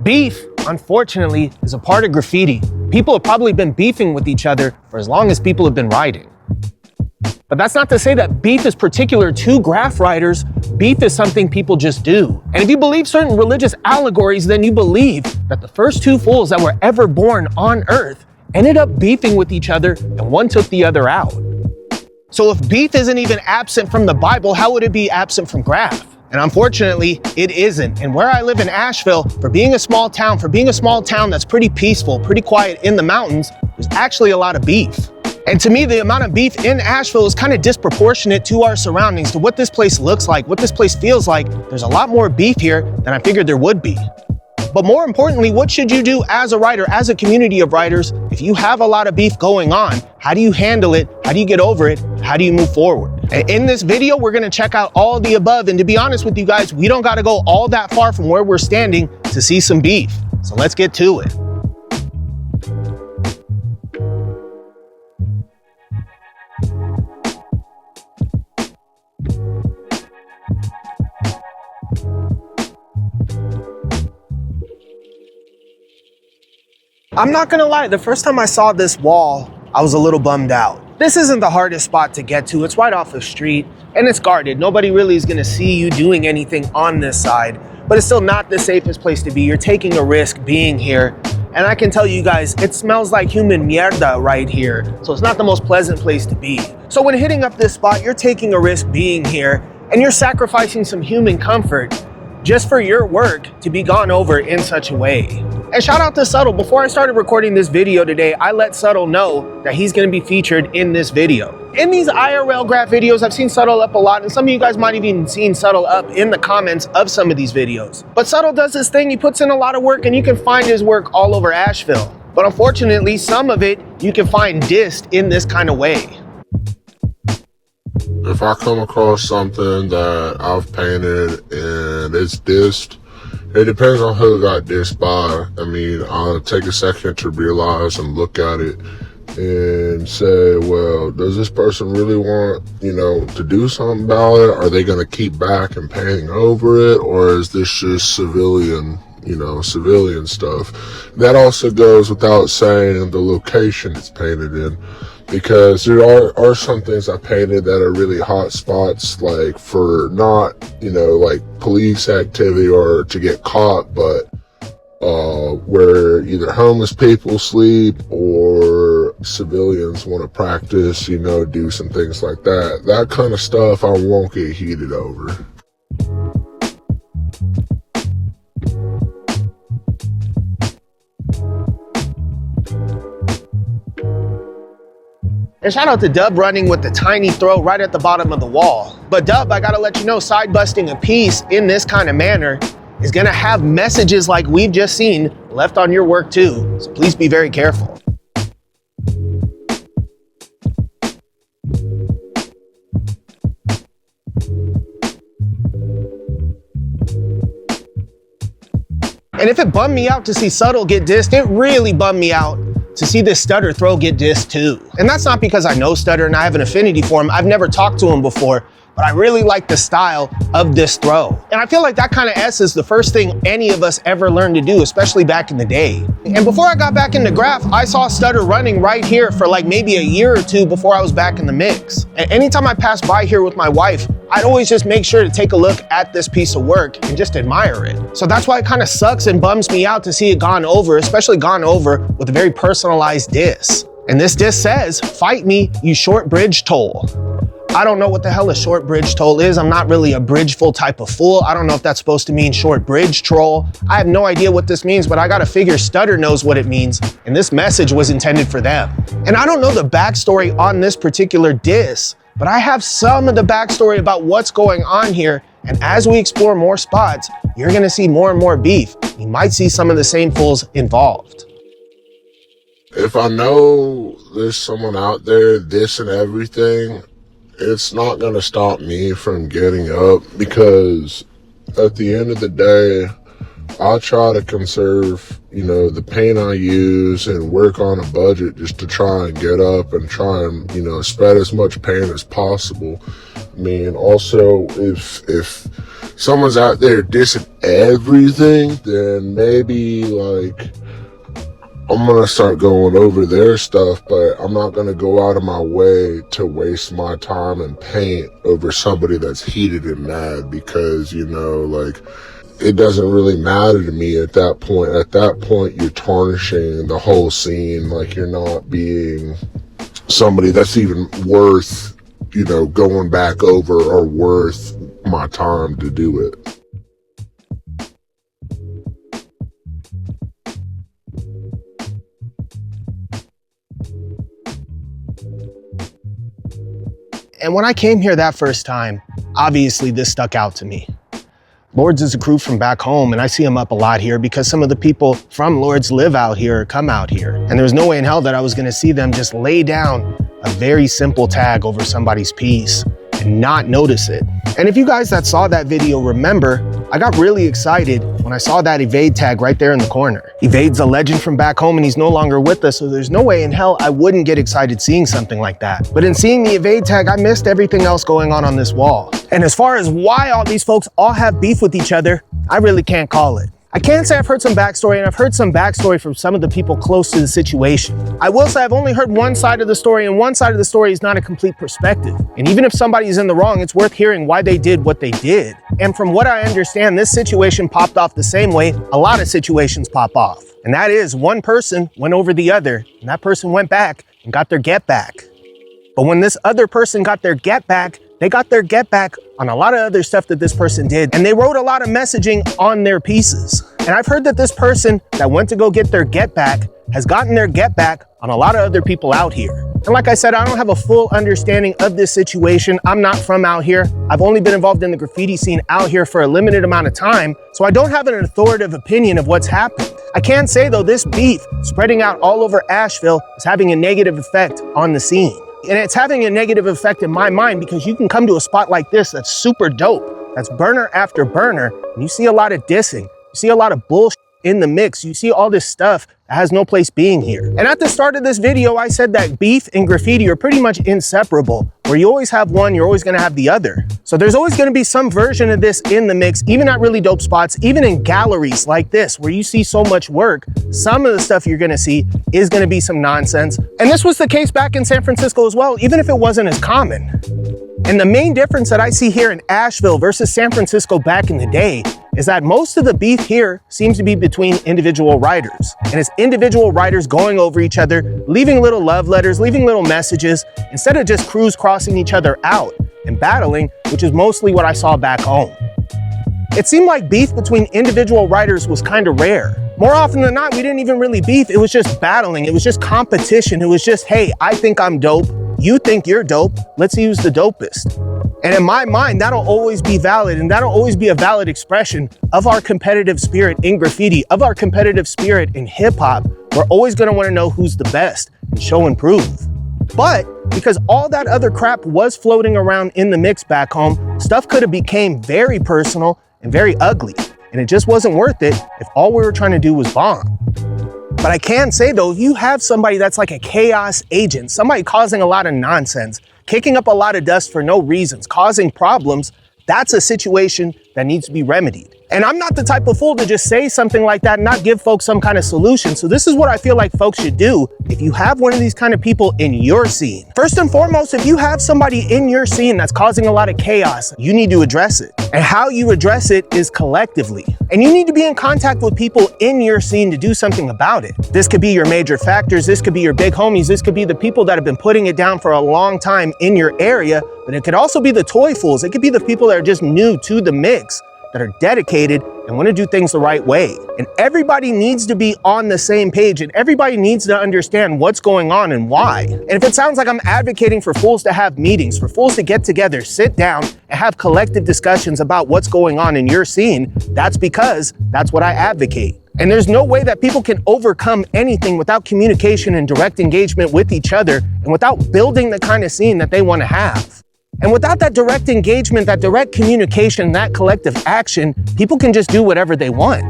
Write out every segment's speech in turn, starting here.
Beef, unfortunately, is a part of graffiti. People have probably been beefing with each other for as long as people have been writing. But that's not to say that beef is particular to Graff writers. Beef is something people just do. And if you believe certain religious allegories, then you believe that the first two fools that were ever born on Earth ended up beefing with each other and one took the other out. So if beef isn't even absent from the Bible, how would it be absent from Graff? And unfortunately, it isn't. And where I live in Asheville, for being a small town that's pretty peaceful, pretty quiet in the mountains, there's actually a lot of beef. And to me, the amount of beef in Asheville is kind of disproportionate to our surroundings, to what this place looks like, what this place feels like. There's a lot more beef here than I figured there would be. But more importantly, what should you do as a writer, as a community of writers, if you have a lot of beef going on? How do you handle it? How do you get over it? How do you move forward? And in this video, we're gonna check out all the above. And to be honest with you guys, we don't gotta go all that far from where we're standing to see some beef. So let's get to it. I'm not gonna lie, the first time I saw this wall, I was a little bummed out. This isn't the hardest spot to get to. It's right off the street and it's guarded. Nobody really is gonna see you doing anything on this side, but it's still not the safest place to be. You're taking a risk being here. And I can tell you guys, it smells like human mierda right here. So it's not the most pleasant place to be. So when hitting up this spot, you're taking a risk being here and you're sacrificing some human comfort just for your work to be gone over in such a way. And shout out to SUTOL. Before I started recording this video today, I let SUTOL know that he's gonna be featured in this video. In these IRL Graff videos, I've seen SUTOL up a lot, and some of you guys might have even seen SUTOL up in the comments of some of these videos. But SUTOL does this thing, he puts in a lot of work, and you can find his work all over Asheville. But unfortunately, some of it you can find dissed in this kind of way. If I come across something that I've painted and it's dissed, it depends on who it got dissed by. I mean, I'll take a second to realize and look at it and say, well, does this person really want, to do something about it? Are they going to keep back and painting over it? Or is this just civilian stuff? That also goes without saying the location it's painted in. Because there are some things I painted that are really hot spots, like for not, like police activity or to get caught, but where either homeless people sleep or civilians want to practice, do some things like that. That kind of stuff I won't get heated over. And shout out to Dub running with the tiny throw right at the bottom of the wall. But Dub, I gotta let you know, side busting a piece in this kind of manner is gonna have messages like we've just seen left on your work too. So please be very careful. And if it bummed me out to see SUTOL get dissed, it really bummed me out to see this stutter throw get dissed too. And that's not because I know Stutter and I have an affinity for him. I've never talked to him before, but I really like the style of this throw. And I feel like that kind of is the first thing any of us ever learned to do, especially back in the day. And before I got back into Graff, I saw Stutter running right here for like maybe a year or two before I was back in the mix. And anytime I passed by here with my wife, I'd always just make sure to take a look at this piece of work and just admire it. So that's why it kind of sucks and bums me out to see it gone over, especially gone over with a very personalized diss. And this diss says, "Fight me, you short bridge toll." I don't know what the hell a short bridge toll is. I'm not really a bridgeful type of fool. I don't know if that's supposed to mean short bridge troll. I have no idea what this means, but I gotta figure Stutter knows what it means, and this message was intended for them. And I don't know the backstory on this particular diss, but I have some of the backstory about what's going on here, and as we explore more spots, you're gonna see more and more beef. You might see some of the same fools involved. If I know there's someone out there dissing everything, it's not going to stop me from getting up, because at the end of the day, I try to conserve, the paint I use and work on a budget just to try and get up and try and, spread as much paint as possible. I mean, also, if someone's out there dissing everything, then maybe like I'm gonna start going over their stuff, but I'm not gonna go out of my way to waste my time and paint over somebody that's heated and mad, because, you know, like, it doesn't really matter to me at that point. At that point, you're tarnishing the whole scene. Like, you're not being somebody that's even worth, you know, going back over, or worth my time to do it. And when I came here that first time, obviously this stuck out to me. Lords is a crew from back home, and I see them up a lot here because some of the people from Lords live out here or come out here. And there was no way in hell that I was gonna see them just lay down a very simple tag over somebody's piece and not notice it. And if you guys that saw that video remember, I got really excited when I saw that Evade tag right there in the corner. Evade's a legend from back home and he's no longer with us, so there's no way in hell I wouldn't get excited seeing something like that. But in seeing the Evade tag, I missed everything else going on this wall. And as far as why all these folks all have beef with each other, I really can't call it. I can say I've heard some backstory, and I've heard some backstory from some of the people close to the situation. I will say I've only heard one side of the story, and one side of the story is not a complete perspective. And even if somebody's in the wrong, it's worth hearing why they did what they did. And from what I understand, this situation popped off the same way a lot of situations pop off. And that is, one person went over the other, and that person went back and got their get back. But when this other person got their get back, they got their get back on a lot of other stuff that this person did. And they wrote a lot of messaging on their pieces. And I've heard that this person that went to go get their get back has gotten their get back on a lot of other people out here. And like I said, I don't have a full understanding of this situation. I'm not from out here. I've only been involved in the graffiti scene out here for a limited amount of time, so I don't have an authoritative opinion of what's happened. I can say though, this beef spreading out all over Asheville is having a negative effect on the scene. And it's having a negative effect in my mind because you can come to a spot like this that's super dope, that's burner after burner, and you see a lot of dissing, you see a lot of bullshit in the mix, you see all this stuff that has no place being here. And at the start of this video, I said that beef and graffiti are pretty much inseparable. Where you always have one, you're always gonna have the other. So there's always gonna be some version of this in the mix, even at really dope spots, even in galleries like this, where you see so much work, some of the stuff you're gonna see is gonna be some nonsense. And this was the case back in San Francisco as well, even if it wasn't as common. And the main difference that I see here in Asheville versus San Francisco back in the day is that most of the beef here seems to be between individual writers. And it's individual writers going over each other, leaving little love letters, leaving little messages, instead of just crews crossing each other out and battling, which is mostly what I saw back home. It seemed like beef between individual writers was kind of rare. More often than not, we didn't even really beef, it was just battling, it was just competition, it was just, hey, I think I'm dope, you think you're dope, let's see who's the dopest. And in my mind, that'll always be valid, and that'll always be a valid expression of our competitive spirit in graffiti, of our competitive spirit in hip hop. We're always gonna wanna know who's the best and show and prove. But because all that other crap was floating around in the mix back home, stuff could have became very personal and very ugly. And it just wasn't worth it if all we were trying to do was bomb. But I can say though, if you have somebody that's like a chaos agent, somebody causing a lot of nonsense, kicking up a lot of dust for no reasons, causing problems, that's a situation that needs to be remedied. And I'm not the type of fool to just say something like that and not give folks some kind of solution. So this is what I feel like folks should do if you have one of these kind of people in your scene. First and foremost, if you have somebody in your scene that's causing a lot of chaos, you need to address it. And how you address it is collectively. And you need to be in contact with people in your scene to do something about it. This could be your major factors, this could be your big homies, this could be the people that have been putting it down for a long time in your area, but it could also be the toy fools. It could be the people that are just new to the mix, that are dedicated and want to do things the right way. And everybody needs to be on the same page, and everybody needs to understand what's going on and why. And if it sounds like I'm advocating for fools to have meetings, for fools to get together, sit down, and have collective discussions about what's going on in your scene, that's because that's what I advocate. And there's no way that people can overcome anything without communication and direct engagement with each other, and without building the kind of scene that they want to have. And without that direct engagement, that direct communication, that collective action, people can just do whatever they want.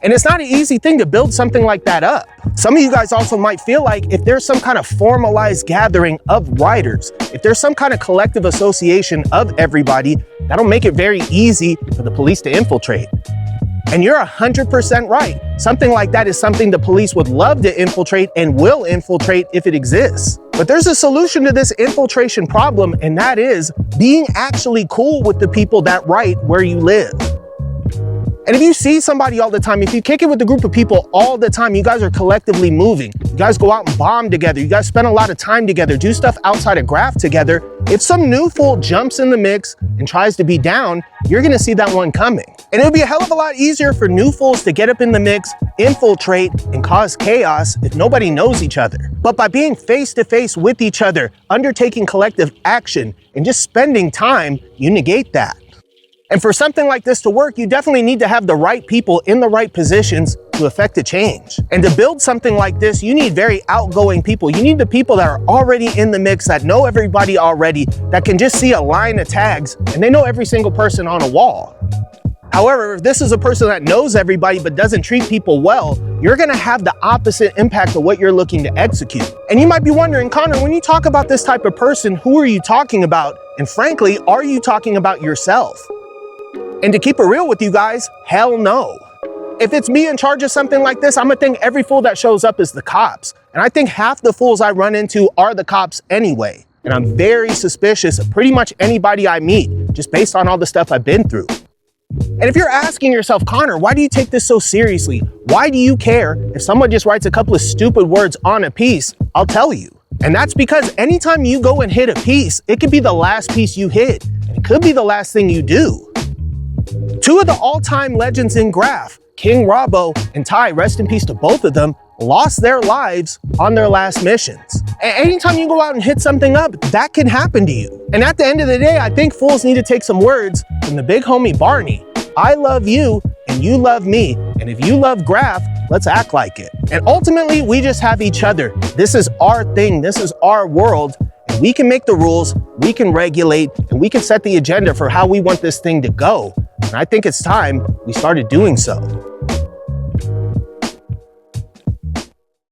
And it's not an easy thing to build something like that up. Some of you guys also might feel like if there's some kind of formalized gathering of writers, if there's some kind of collective association of everybody, that'll make it very easy for the police to infiltrate. And you're 100% right. Something like that is something the police would love to infiltrate and will infiltrate if it exists. But there's a solution to this infiltration problem, and that is being actually cool with the people that write where you live. And if you see somebody all the time, if you kick it with a group of people all the time, you guys are collectively moving. You guys go out and bomb together. You guys spend a lot of time together, do stuff outside of Graff together. If some new fool jumps in the mix and tries to be down, you're gonna see that one coming. And it would be a hell of a lot easier for new fools to get up in the mix, infiltrate, and cause chaos if nobody knows each other. But by being face to face with each other, undertaking collective action, and just spending time, you negate that. And for something like this to work, you definitely need to have the right people in the right positions to affect a change. And to build something like this, you need very outgoing people. You need the people that are already in the mix, that know everybody already, that can just see a line of tags and they know every single person on a wall. However, if this is a person that knows everybody but doesn't treat people well, you're gonna have the opposite impact of what you're looking to execute. And you might be wondering, Connor, when you talk about this type of person, who are you talking about? And frankly, are you talking about yourself? And to keep it real with you guys, hell no. If it's me in charge of something like this, I'm gonna think every fool that shows up is the cops. And I think half the fools I run into are the cops anyway. And I'm very suspicious of pretty much anybody I meet, just based on all the stuff I've been through. And if you're asking yourself, Connor, why do you take this so seriously? Why do you care if someone just writes a couple of stupid words on a piece? I'll tell you. And that's because anytime you go and hit a piece, it could be the last piece you hit. And it could be the last thing you do. Two of the all-time legends in Graff, King Robbo and Ty, rest in peace to both of them, lost their lives on their last missions. And anytime you go out and hit something up, that can happen to you. And at the end of the day, I think fools need to take some words from the big homie Barney. I love you and you love me. And if you love Graff, let's act like it. And ultimately, we just have each other. This is our thing. This is our world. And we can make the rules, we can regulate, and we can set the agenda for how we want this thing to go. And I think it's time we started doing so.